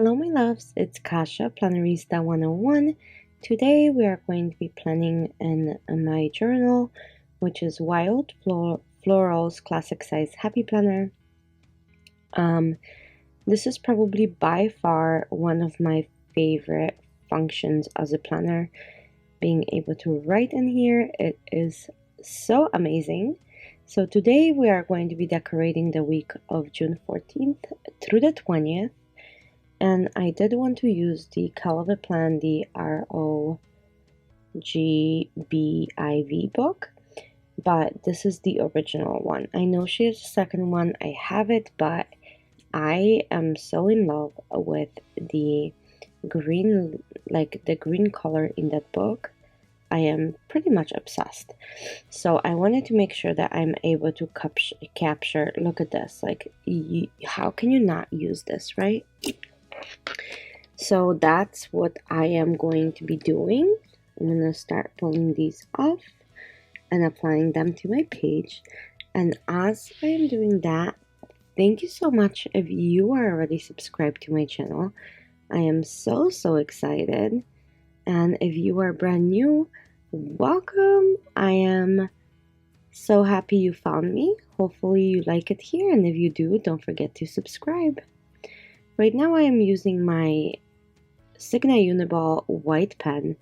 Hello my loves, it's Kasha, Plannerista 101. Today we are going to be planning in my journal, which is Wild Florals Classic Size Happy Planner. This is probably by far one of my favorite functions as a planner. Being able to write in here, it is so amazing. So today we are going to be decorating the week of June 14th through the 20th. And I did want to use the Kellofaplan, the ROYGBIV book, but this is the original one. I know she has a second one, I have it, but I am so in love with the green, like the green color in that book. I am pretty much obsessed. So I wanted to make sure that I'm able to capture, look at this, like how can you not use this, right? So that's what I am going to be doing. I'm going to start pulling these off and applying them to my page. And as I am doing that, thank you so much if you are already subscribed to my channel. I am so excited. And if you are brand new, welcome. I am so happy you found me. Hopefully you like it here, and if you do, don't forget to subscribe. Right now I am using my Signa Uniball white pen.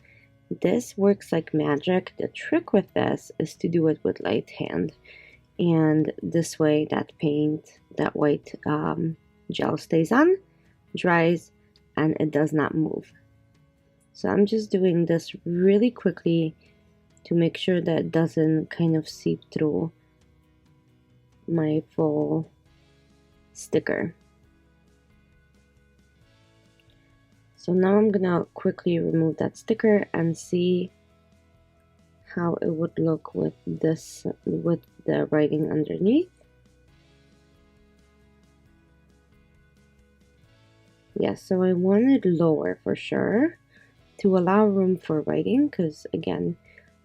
This works like magic. The trick with this is to do it with light hand, and this way that paint, that white gel stays on, dries, and it does not move. So I'm just doing this really quickly to make sure that it doesn't kind of seep through my full sticker. So now I'm gonna quickly remove that sticker and see how it would look with this, with the writing underneath. Yes, so I want it lower for sure to allow room for writing, because again,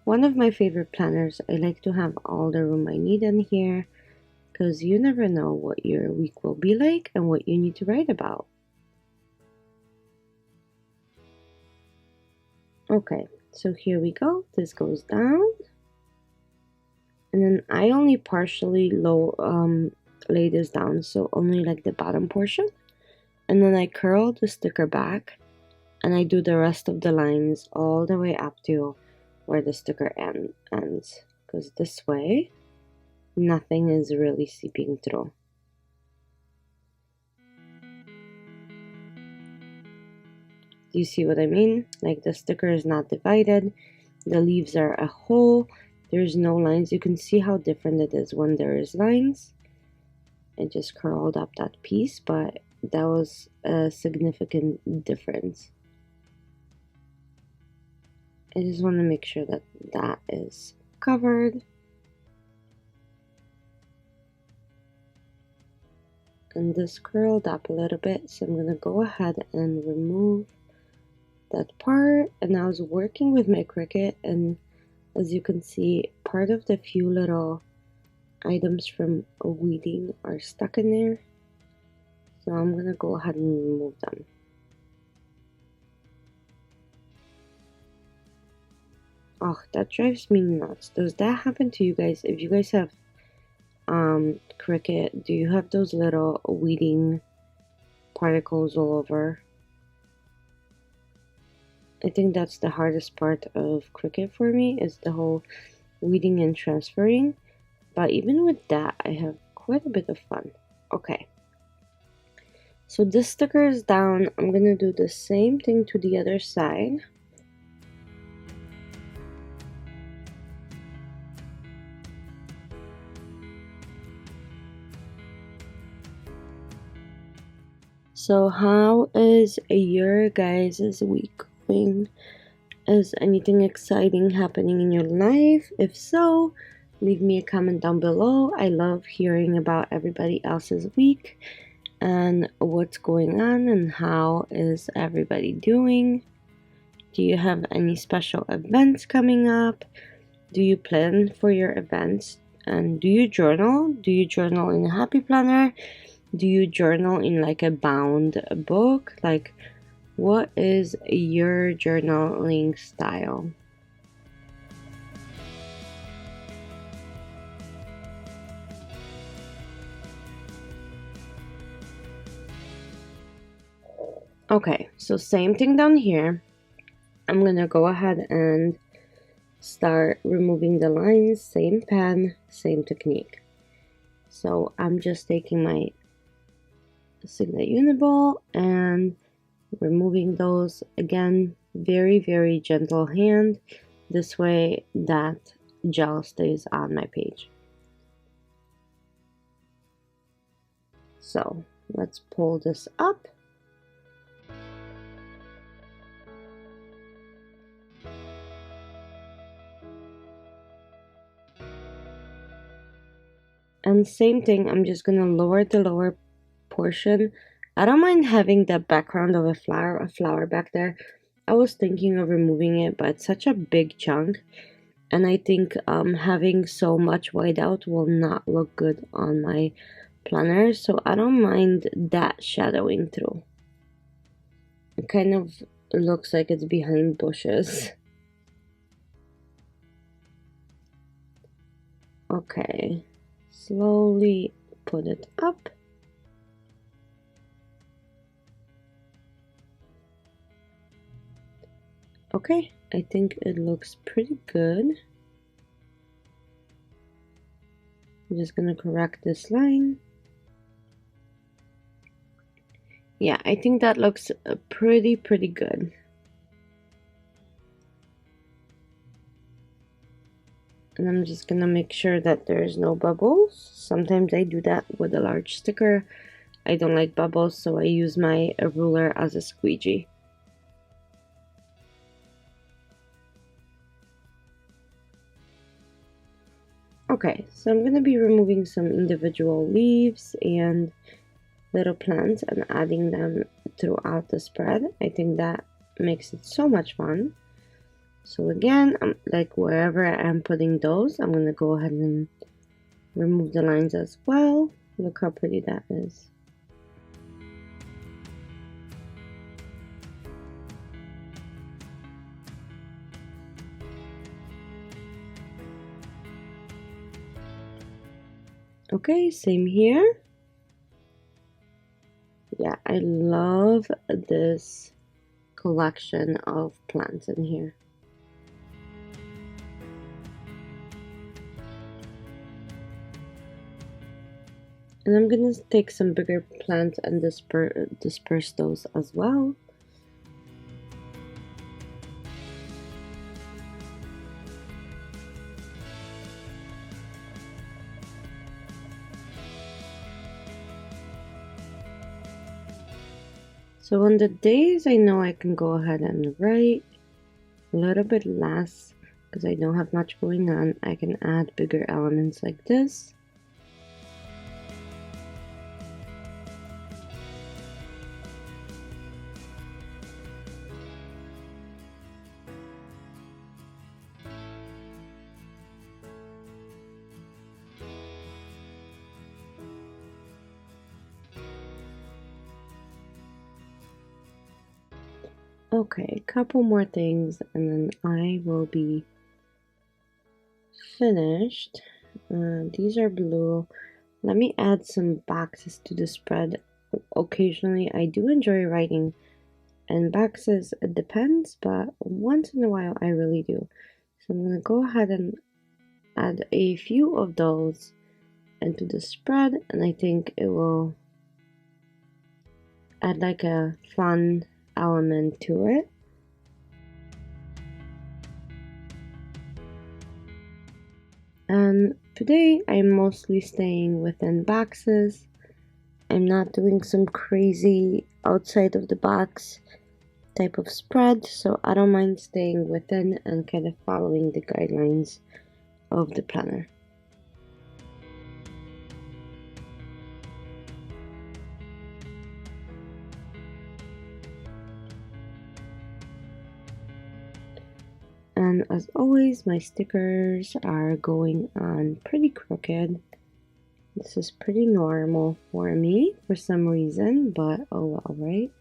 one of my favorite planners, I like to have all the room I need in here, because you never know what your week will be like and what you need to write about. Okay, so here we go. This goes down, and then I only partially lay this down, so only like the bottom portion, and then I curl the sticker back, and I do the rest of the lines all the way up to where the sticker ends, because this way nothing is really seeping through. Do you see what I mean? Like the sticker is not divided, the leaves are a whole, there's no lines. You can see how different it is when there is lines. I just curled up that piece, but that was a significant difference. I just want to make sure that that is covered. And this curled up a little bit, so I'm going to go ahead and remove that part. And I was working with my Cricut, and as you can see, part of the few little items from weeding are stuck in there, so I'm gonna go ahead and remove them. Oh, that drives me nuts. Does that happen to you guys? If you guys have Cricut, do you have those little weeding particles all over? I think that's the hardest part of Cricut for me, is the whole weeding and transferring. But even with that, I have quite a bit of fun. Okay. So this sticker is down. I'm gonna do the same thing to the other side. So how is your guys' week going? Is anything exciting happening in your life? If so, leave me a comment down below. I love hearing about everybody else's week and what's going on and how is everybody doing. Do you have any special events coming up? Do you plan for your events? And do you journal? Do you journal in a happy planner? Do you journal in like a bound book? Like, what is your journaling style? Okay, so same thing down here. I'm gonna go ahead and start removing the lines, same pen, same technique. So I'm just taking my Signet Uniball and removing those again, very gentle hand. This way that gel stays on my page. So let's pull this up. And same thing, I'm just gonna lower the lower portion. I don't mind having the background of a flower back there. I was thinking of removing it, but it's such a big chunk, and I think having so much whiteout will not look good on my planner, so I don't mind that shadowing through. It kind of looks like it's behind bushes. Okay, slowly put it up. Okay, I think it looks pretty good. I'm just gonna correct this line. Yeah, I think that looks pretty good. And I'm just gonna make sure that there's no bubbles. Sometimes I do that with a large sticker. I don't like bubbles, so I use my ruler as a squeegee. Okay, so I'm gonna be removing some individual leaves and little plants and adding them throughout the spread. I think that makes it so much fun. So again, like wherever I'm putting those, I'm gonna go ahead and remove the lines as well. Look how pretty that is. Okay, same here. Yeah, I love this collection of plants in here. And I'm gonna take some bigger plants and disperse those as well. So on the days I know I can go ahead and write a little bit less because I don't have much going on, I can add bigger elements like this. Okay, a couple more things and then I will be finished. These are blue. Let me add some boxes to the spread. Occasionally I do enjoy writing and boxes, it depends, but once in a while I really do. So I'm gonna go ahead and add a few of those into the spread, and I think it will add like a fun element to it. And today I'm mostly staying within boxes. I'm not doing some crazy outside of the box type of spread, so I don't mind staying within and kind of following the guidelines of the planner. And as always, my stickers are going on pretty crooked. This is pretty normal for me for some reason, but oh well, right?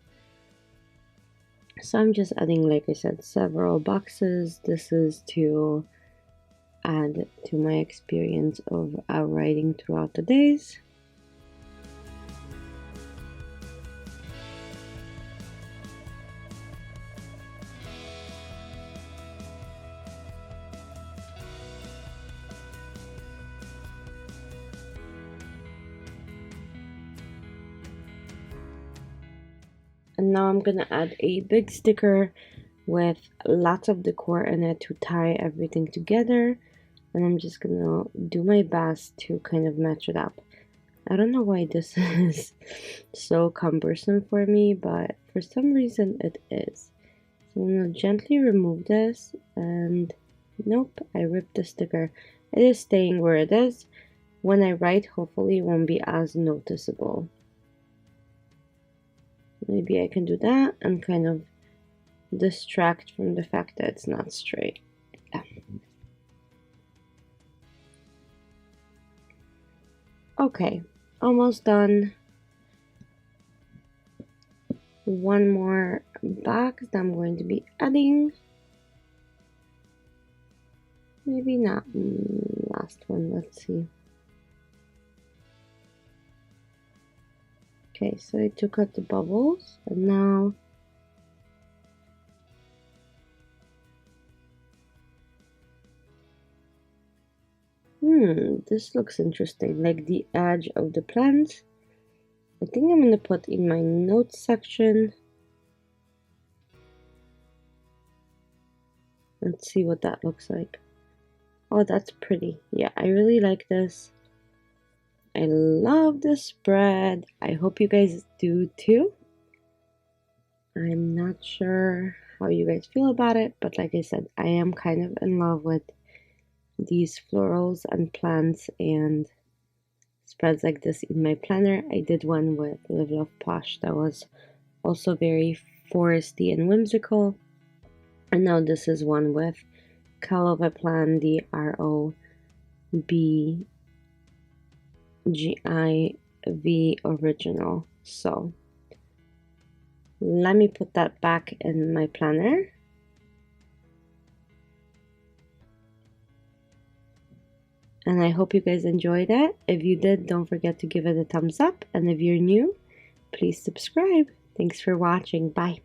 So I'm just adding, like I said, several boxes. This is to add to my experience of writing throughout the days. And now I'm gonna add a big sticker with lots of decor in it to tie everything together. And I'm just gonna do my best to kind of match it up. I don't know why this is so cumbersome for me, but for some reason it is. So I'm gonna gently remove this, and nope, I ripped the sticker. It is staying where it is. When I write, hopefully it won't be as noticeable. Maybe I can do that and kind of distract from the fact that it's not straight. Yeah. Okay, almost done. One more box that I'm going to be adding. Maybe not. Last one, let's see. Okay, so I took out the bubbles, and now this looks interesting, like the edge of the plant. I think I'm gonna put in my notes section. Let's see what that looks like. Oh, that's pretty. Yeah, I really like this. I love this spread. I hope you guys do too. I'm not sure how you guys feel about it, but like I said, I am kind of in love with these florals and plants and spreads like this in my planner. I did one with Live Love Posh that was also very foresty and whimsical. And now this is one with Kellofaplan, the ROYGBIV original. So let me put that back in my planner. And I hope you guys enjoyed it. If you did, don't forget to give it a thumbs up. And if you're new, please subscribe. Thanks for watching. Bye.